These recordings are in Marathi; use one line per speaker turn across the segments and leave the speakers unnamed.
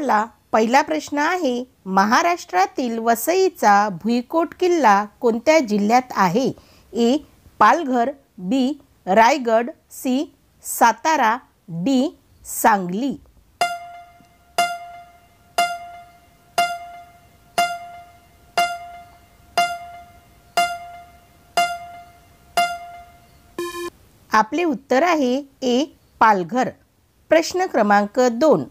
आपला पहिला प्रश्न आहे, महाराष्ट्रातील वसईचा भुईकोट किल्ला कोणत्या जिल्ह्यात आहे? ए. पालघर, बी. रायगड, सी. सातारा, डी. सांगली. आपले उत्तर आहे ए. पालघर. प्रश्न क्रमांक 2,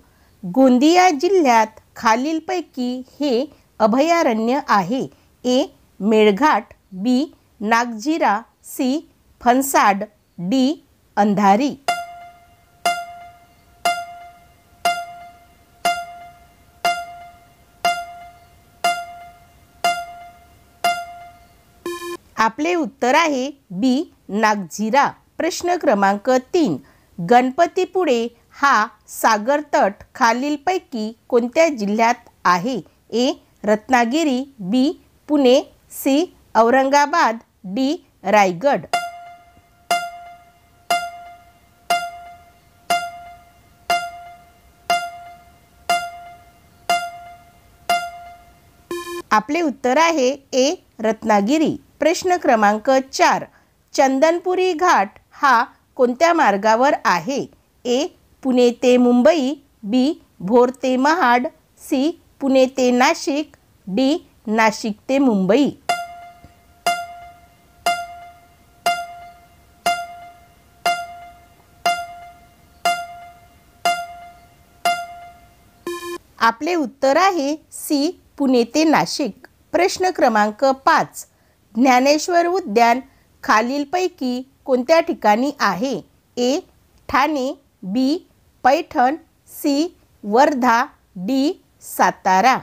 गोंदिया जिल्ह्यात खालीलपैकी हे अभयारण्य आहे? ए. मेळघाट, बी. नागझिरा, सी. फणसाड, डी. अंधारी. आपले उत्तर आहे बी. नागझिरा. प्रश्न क्रमांक 3, गणपतीपुळे हा सागरतट खालीलपैकी कोणत्या जिल्ह्यात आहे? ए. रत्नागिरी, बी. पुणे, सी. औरंगाबाद, डी. रायगड. आपले उत्तर आहे ए. रत्नागिरी. प्रश्न क्रमांक 4, चंदनपुरी घाट हा कोणत्या मार्गावर आहे? ए. पुणे ते मुंबई, बी. भोर ते महाड, सी. पुणे ते नाशिक, डी. नाशिक ते मुंबई. आपले उत्तर आहे सी. पुणे ते नाशिक. प्रश्न क्रमांक 5, ज्ञानेश्वर उद्यान खालीलपैकी कोणत्या ठिकाणी आहे? ए. ठाणे, बी. पैठण, सी. वर्धा, डी. सातारा.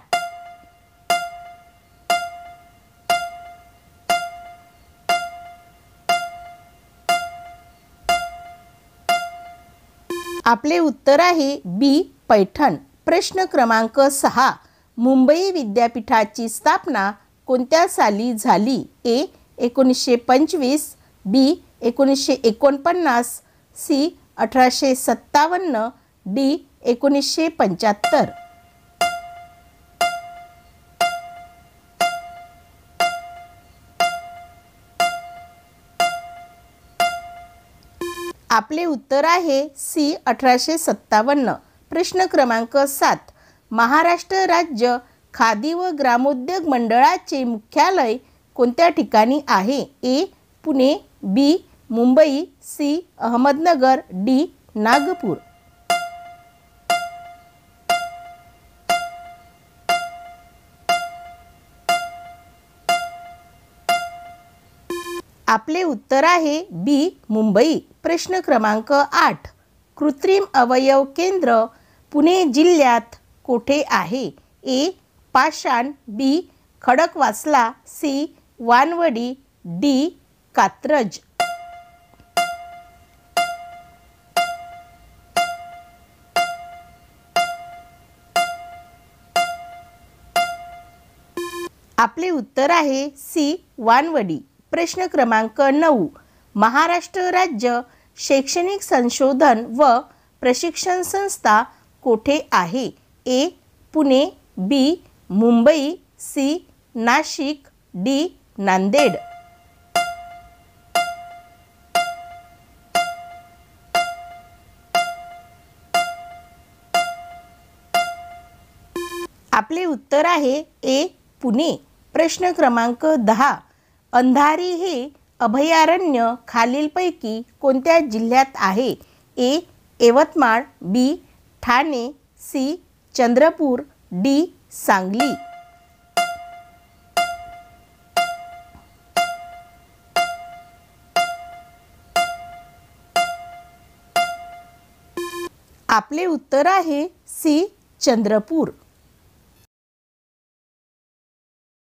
आपले उत्तर आहे बी. पैठण. प्रश्न क्रमांक 6, मुंबई विद्यापीठाची स्थापना कोणत्या साली झाली? ए. 1925, बी. 1949, सी. 1857, डी. 1975. आपले उत्तर आहे सी. 1857. प्रश्न क्रमांक 7, महाराष्ट्र राज्य खादी व ग्रामोद्योग मंडळाचे मुख्यालय कोणत्या ठिकाणी आहे? ए. पुणे, बी. मुंबई, सी. अहमदनगर, डी. नागपूर. आपले उत्तर आहे बी. मुंबई. प्रश्न क्रमांक 8, कृत्रिम अवयव केंद्र पुणे जिल्ह्यात कोठे आहे? ए. पाषाण, बी. खडकवासला, सी. वानवडी, डी. कात्रज. आपले उत्तर आहे सी. वानवडी. प्रश्न क्रमांक 9, महाराष्ट्र राज्य शैक्षणिक संशोधन व प्रशिक्षण संस्था कोठे आहे? ए. पुणे, बी. मुंबई, सी. नाशिक, डी. नांदेड. आपले उत्तर आहे ए. पुणे. प्रश्न क्रमांक 10, अंधारी हे अभयारण्य खालीलपैकी कोणत्या जिल्ह्यात आहे? ए. यवतमाळ, बी. ठाणे, सी. चंद्रपूर, डी. सांगली. आपले उत्तर आहे सी. चंद्रपूर.